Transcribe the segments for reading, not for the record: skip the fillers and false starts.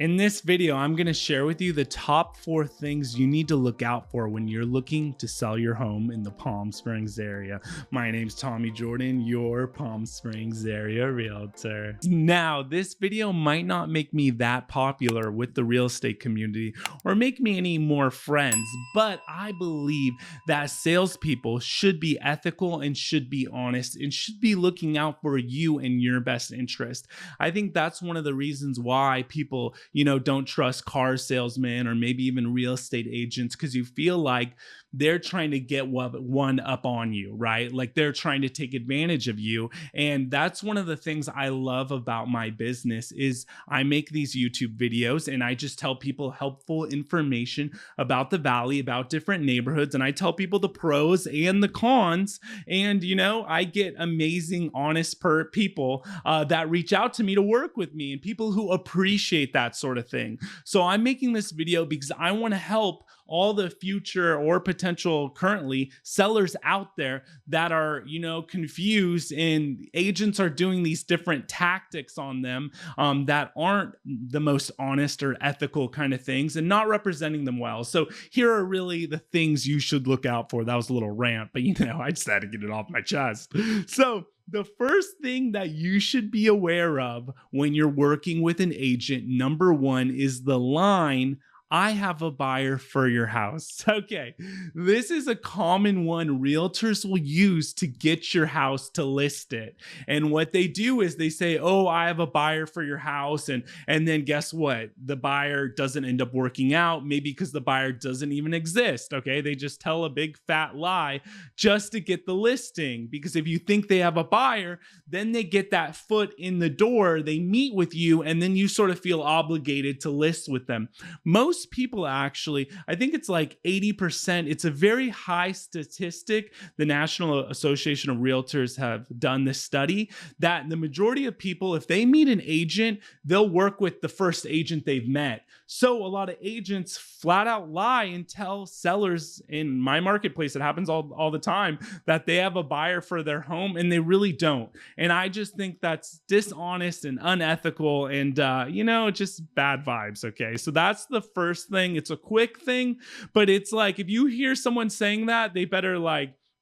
In this video, I'm going to share with you the top 4 things you need to look out for when you're looking to sell your home in the Palm Springs area. My name's Tommy Jordan, your Palm Springs area realtor. Now, this video might not make me that popular with the real estate community or make me any more friends, but I believe that salespeople should be ethical and should be honest and should be looking out for you and your best interest. I think that's one of the reasons why people don't trust car salesmen or maybe even real estate agents, because you feel like they're trying to get one up on you, right? Like they're trying to take advantage of you. And that's one of the things I love about my business is I make these YouTube videos and I just tell people helpful information about the valley, about different neighborhoods. And I tell people the pros and the cons. And, I get amazing, honest people that reach out to me to work with me and people who appreciate that sort of thing. So I'm making this video because I want to help all the future or potential currently sellers out there that are, confused, and agents are doing these different tactics on them that aren't the most honest or ethical kind of things and not representing them well. So here are really the things you should look out for. That was a little rant, but I just had to get it off my chest. So the first thing that you should be aware of when you're working with an agent, number one, is the line, "I have a buyer for your house." Okay, this is a common one realtors will use to get your house to list it. And what they do is they say, "Oh, I have a buyer for your house." And then guess what? The buyer doesn't end up working out, maybe because the buyer doesn't even exist. Okay, they just tell a big fat lie just to get the listing. Because if you think they have a buyer, then they get that foot in the door, they meet with you, and then you sort of feel obligated to list with them. Most people actually, I think it's like 80%. It's a very high statistic. The National Association of Realtors have done this study that the majority of people, if they meet an agent, they'll work with the first agent they've met. So a lot of agents flat out lie and tell sellers in my marketplace, it happens all the time, that they have a buyer for their home and they really don't. And I just think that's dishonest and unethical and, just bad vibes. Okay. So that's the first thing. It's a quick thing, but it's like, if you hear someone saying that, they better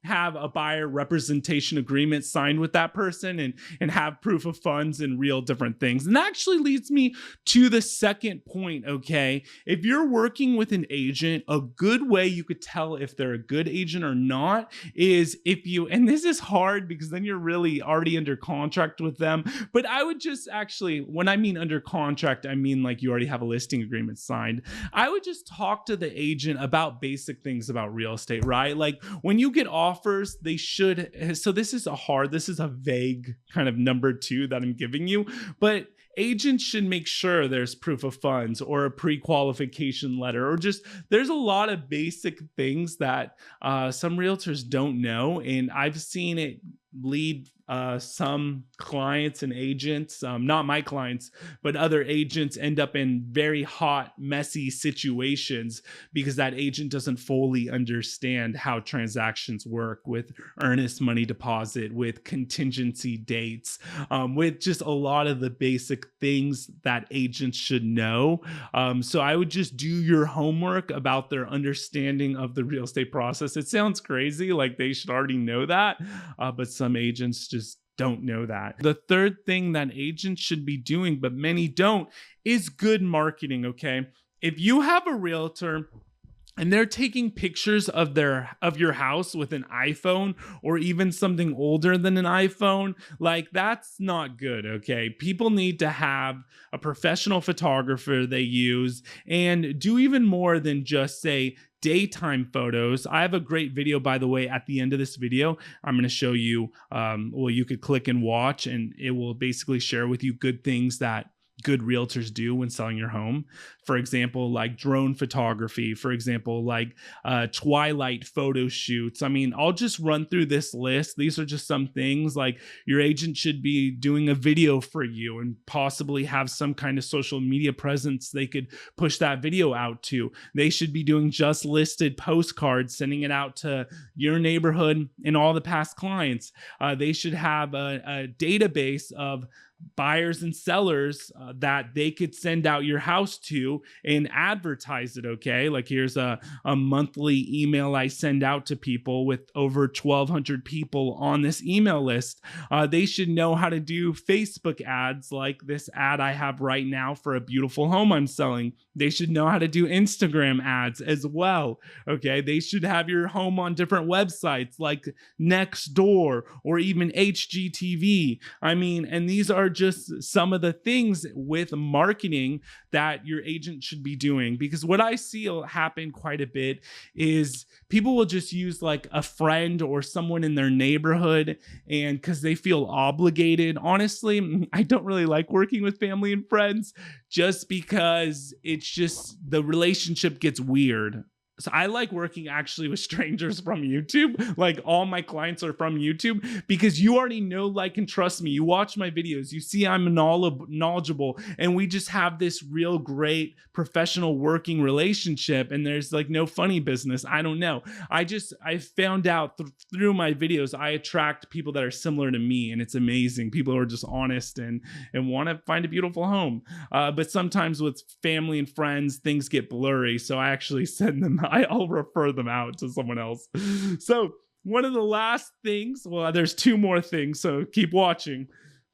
have a buyer representation agreement signed with that person and have proof of funds and real different things. And that actually leads me to the second point, okay? If you're working with an agent, a good way you could tell if they're a good agent or not is and this is hard because then you're really already under contract with them, but I would just actually, when I mean under contract, I mean like you already have a listing agreement signed. I would just talk to the agent about basic things about real estate, right? Like when you get offers, they should, so this is a vague kind of number 2 that I'm giving you, but agents should make sure there's proof of funds or a pre-qualification letter, or just there's a lot of basic things that some realtors don't know. And I've seen it lead some clients and agents, not my clients, but other agents end up in very hot, messy situations because that agent doesn't fully understand how transactions work with earnest money deposit, with contingency dates, with just a lot of the basic things that agents should know. So I would just do your homework about their understanding of the real estate process. It sounds crazy, like they should already know that, but some agents just don't know that. The third thing that agents should be doing, but many don't, is good marketing, okay? If you have a realtor and they're taking pictures of your house with an iPhone or even something older than an iPhone, that's not good, okay? People need to have a professional photographer they use and do even more than just say daytime photos. I have a great video, by the way, at the end of this video. I'm going to show you, you could click and watch, and it will basically share with you good things that good realtors do when selling your home. For example, like drone photography, for example, twilight photo shoots. I mean, I'll just run through this list. These are just some things. Like your agent should be doing a video for you and possibly have some kind of social media presence they could push that video out to. They should be doing just listed postcards, sending it out to your neighborhood and all the past clients. They should have a database of buyers and sellers that they could send out your house to and advertise it. Okay. Like here's a monthly email I send out to people with over 1,200 people on this email list. They should know how to do Facebook ads like this ad I have right now for a beautiful home I'm selling. They should know how to do Instagram ads as well. Okay. They should have your home on different websites like Nextdoor or even HGTV. I mean, and these are just some of the things with marketing that your agent should be doing. Because what I see happen quite a bit is people will just use like a friend or someone in their neighborhood, and because they feel obligated. Honestly, I don't really like working with family and friends just because it's just the relationship gets weird. So I like working actually with strangers from YouTube. Like all my clients are from YouTube because you already know, like, and trust me. You watch my videos, you see I'm knowledgeable, and we just have this real great professional working relationship. And there's like no funny business. I don't know. I found out through my videos, I attract people that are similar to me, and it's amazing. People who are just honest and want to find a beautiful home. But sometimes with family and friends, things get blurry. So I actually send them. I'll refer them out to someone else. So one of the last things, well, there's two more things, so keep watching.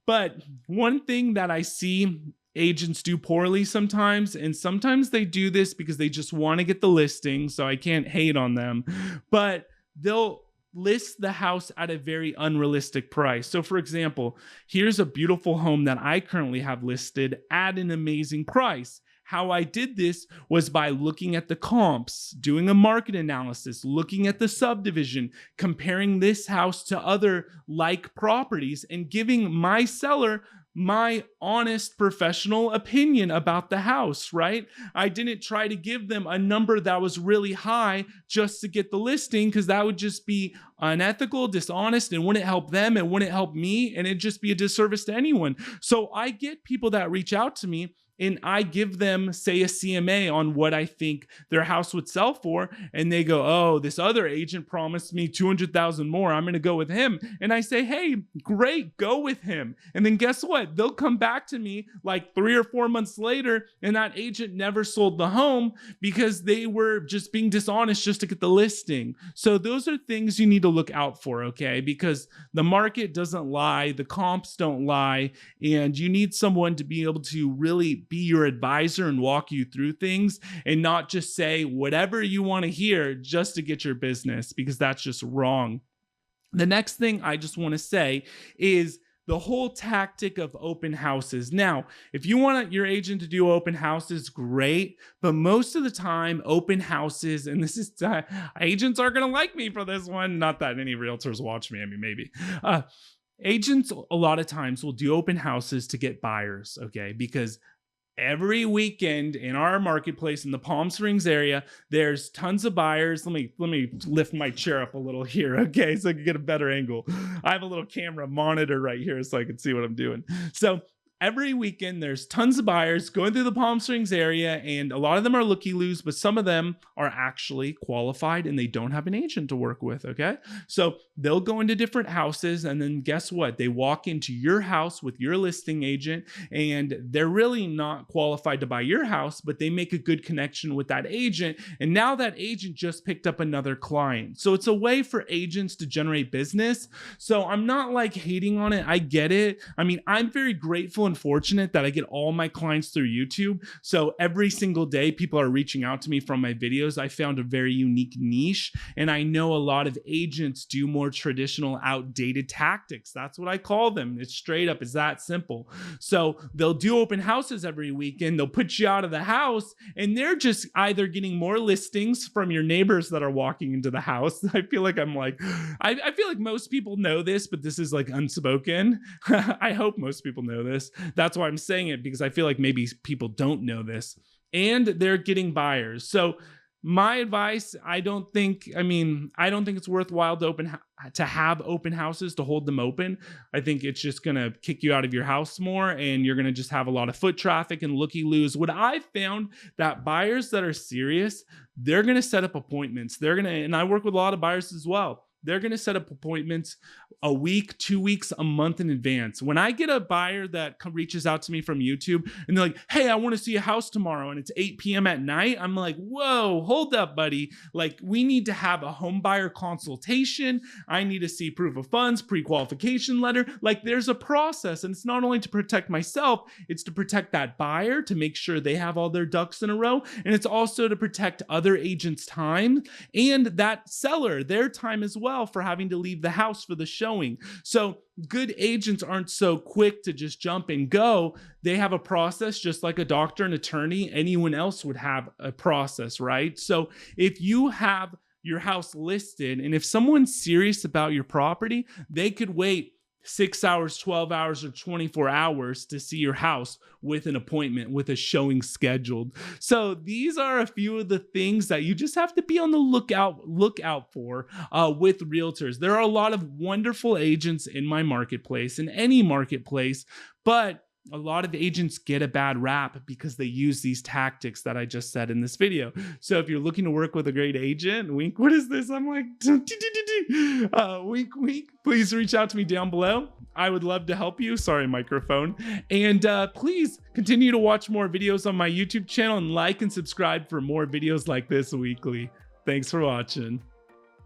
But one thing that I see agents do poorly sometimes, and sometimes they do this because they just want to get the listing, so I can't hate on them, but they'll list the house at a very unrealistic price. So for example, here's a beautiful home that I currently have listed at an amazing price. How I did this was by looking at the comps, doing a market analysis, looking at the subdivision, comparing this house to other like properties, and giving my seller my honest professional opinion about the house, right? I didn't try to give them a number that was really high just to get the listing, because that would just be unethical, dishonest, and wouldn't help them, it wouldn't help me, and it'd just be a disservice to anyone. So I get people that reach out to me and I give them, say, a CMA on what I think their house would sell for. And they go, oh, this other agent promised me 200,000 more. I'm going to go with him. And I say, hey, great, go with him. And then guess what? They'll come back to me like 3 or 4 months later, and that agent never sold the home because they were just being dishonest just to get the listing. So those are things you need to look out for, okay? Because the market doesn't lie, the comps don't lie, and you need someone to be able to really be your advisor and walk you through things, and not just say whatever you want to hear just to get your business, because that's just wrong. The next thing I just want to say is the whole tactic of open houses. Now, if you want your agent to do open houses, great. But most of the time, open houses, and this is, agents are going to like me for this one. Not that any realtors watch me. I mean, maybe. Agents a lot of times will do open houses to get buyers, okay? Because every weekend in our marketplace in the Palm Springs area, there's tons of buyers. Let me lift my chair up a little here, okay, so I can get a better angle. I have a little camera monitor right here so I can see what I'm doing. So every weekend, there's tons of buyers going through the Palm Springs area, and a lot of them are looky-loos, but some of them are actually qualified and they don't have an agent to work with, okay? So they'll go into different houses, and then guess what? They walk into your house with your listing agent, and they're really not qualified to buy your house, but they make a good connection with that agent, and now that agent just picked up another client. So it's a way for agents to generate business. So I'm not like hating on it. I get it. I mean, I'm very grateful and fortunate that I get all my clients through YouTube. So every single day, people are reaching out to me from my videos. I found a very unique niche, and I know a lot of agents do more traditional, outdated tactics. That's what I call them. It's straight up, it's that simple. So they'll do open houses every weekend. They'll put you out of the house, and they're just either getting more listings from your neighbors that are walking into the house. I feel like I feel like most people know this, but this is like unspoken. I hope most people know this. That's why I'm saying it, because I feel like maybe people don't know this, and they're getting buyers. So my advice, I don't think it's worthwhile to have open houses, to hold them open. I think it's just going to kick you out of your house more, and you're going to just have a lot of foot traffic and looky-loos. What I found, that buyers that are serious, they're going to set up appointments. And I work with a lot of buyers as well. they're going to set up appointments a week, 2 weeks, a month in advance. When I get a buyer that reaches out to me from YouTube and they're like, hey, I want to see a house tomorrow and it's 8 p.m. at night, I'm like, whoa, hold up, buddy. Like, we need to have a home buyer consultation. I need to see proof of funds, pre-qualification letter. Like, there's a process, and it's not only to protect myself, it's to protect that buyer, to make sure they have all their ducks in a row, and it's also to protect other agents' time and that seller, their time as well, for having to leave the house for the showing. So good agents aren't so quick to just jump and go. They have a process, just like a doctor, an attorney, anyone else would have a process, right? So if you have your house listed, and if someone's serious about your property, they could wait 6 hours, 12 hours, or 24 hours to see your house with an appointment, with a showing scheduled. So these are a few of the things that you just have to be on the lookout for with realtors. There are a lot of wonderful agents in my marketplace, in any marketplace, but a lot of agents get a bad rap because they use these tactics that I just said in this video. So if you're looking to work with a great agent, wink, what is this? I'm like, wink, wink, please reach out to me down below. I would love to help you. Sorry, microphone. And please continue to watch more videos on my YouTube channel and like and subscribe for more videos like this weekly. Thanks for watching.